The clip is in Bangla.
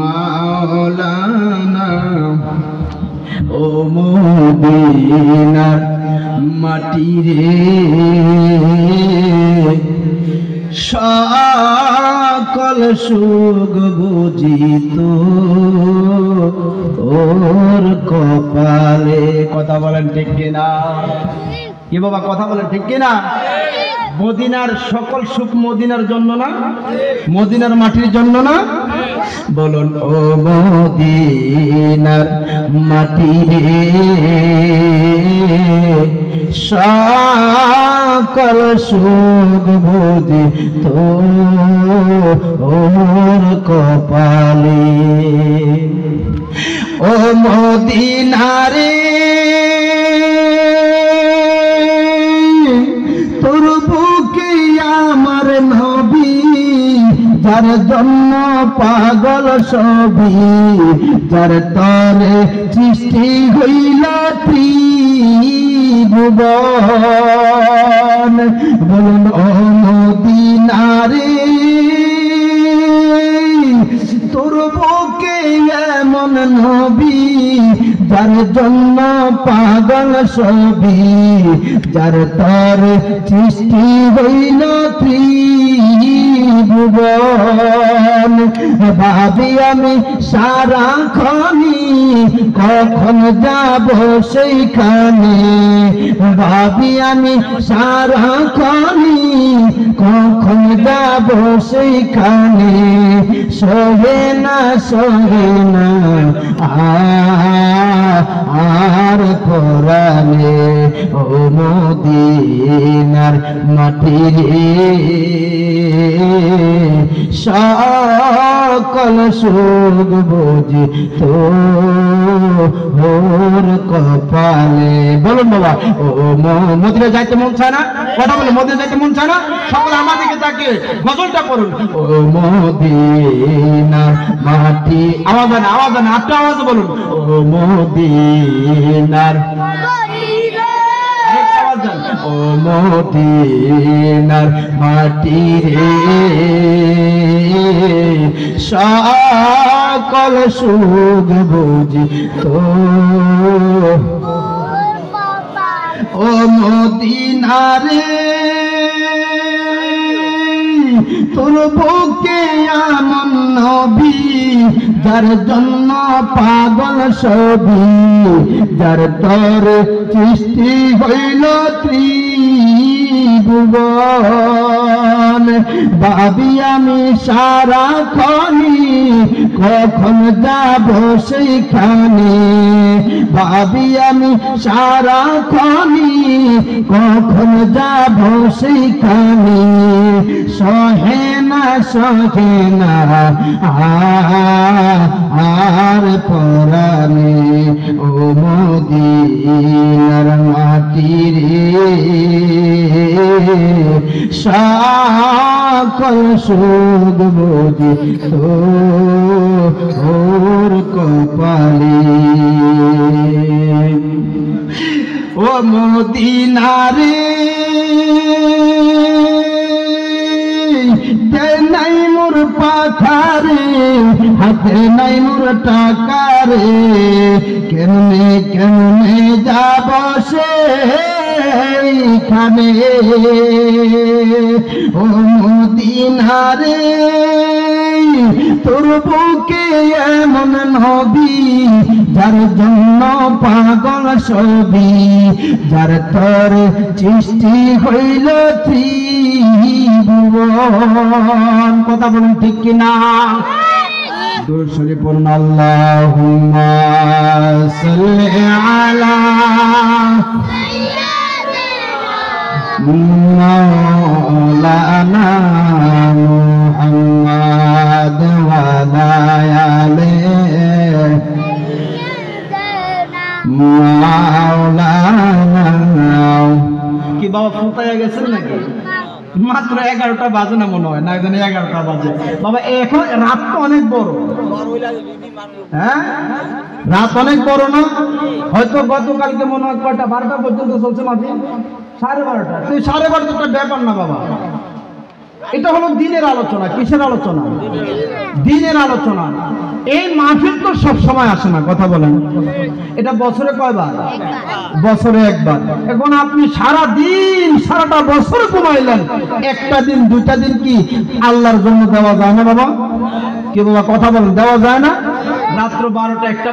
মাওলানা ও মদিনার মাটি রে সকল সুখ বুঝিত ওর কপালে। কথা বলেন ঠিক কিনা? কি বাবা কথা বলেন ঠিক কিনা? মদিনার সকল সুখ মদিনার জন্য না, মদিনার মাটির জন্য না? বলুন ও মদিনার মাটি রে সকল সুখ বুঝি তো ওর কপালে। ও মদিনারে তোর বুকে আমার নবী, যার জন্য পাগল সবই, যার তরে সৃষ্টি হইল ত্রিভুবন। বলুন ও মদিনারে তোর বুকে এমন নবী, যার জন্য পাগল সবই, যার তর সৃষ্টি হইল ত্রিভুবন। ভাবি আমি সারাক্ষণই কখন যাব সেইখানে, ভাবি আমি সারাক্ষণই কখন যাব সেইখানে। সহে না সহে না আর পরাণে ও মদিনার মাটি রে সকল সুখ বুঝি তো ওর কপালে। বলুন বাবা ও মদিনা যাইতে মন চায় না? কথা বলে মদিনা যাইতে মন চায় না? সকলে আমার দিকে তাকে গজলটা করুন। ও মদিনার মাটি, আওয়াজ আনে আওয়াজ আনে আপনি আওয়াজ বলুন। ও মদিনার ও মদিনার মাটি রে সকল সুখ বুঝি তো ও মদিনারে তোর বুকে এমন নবী, যার জন্য পাগল সবই, যার তর সৃষ্টি হইল ত্রিভুবন। ভাবি আমি সারাক্ষণই কখন যাব সেইখানে, ভাবি আমি সারাক্ষণই কখন যাব সেইখানে। সহে না সহে না আর পরাণে ও মদিনার মাটি রে সকল সুখ বুঝি তো ওর কপালে। ও মদিনারে নাই মোর পাখারে, হাতে নাই মোর টাকারে, কেমনে কেমনে যাব সেইখানে। ও মদিনারে তোর বুকে এমন নবী, যার জন্য পাগল সবই, যার তর সৃষ্টি হইল ত্রিভুবন। কথা বলুন ঠিক কিনা? দুরূদ শরীফ পড়ুন। আল্লাহুম্মা সাল্লি আলা মাওলানা মুহাম্মাদ ওয়া আলা আলিহি মাওলানা। কি বাবা ফুটাইয়া গেছেন নাকি? মাত্র 11টা বাজে না মনে হয়, না জানি 11টা বাজে বাবা। এখন রাত তো অনেক বড়, হ্যাঁ রাত অনেক বড় না? হয়তো গতকালকে মনে হয় কয়টা 12টা পর্যন্ত চলছে মাঝে, 12:30। তুই 12:30 একটা ব্যাপার না বাবা। এটা হলো দিনের আলোচনা। কিসের আলোচনা? দিনের আলোচনা। এই মাহফিল তো সব সময় আসে না, কথা বলেন। এটা বছরে কয়বার? বছরে একবার। এখন আপনি সারা দিন সারাটা বছর ঘুমাইলেন, একটা দিন দুইটা দিন কি আল্লাহর জন্য দেওয়া যায় না বাবা? কি বাবা কথা বলেন, দেওয়া যায় না? রাত্র 12টা 1টা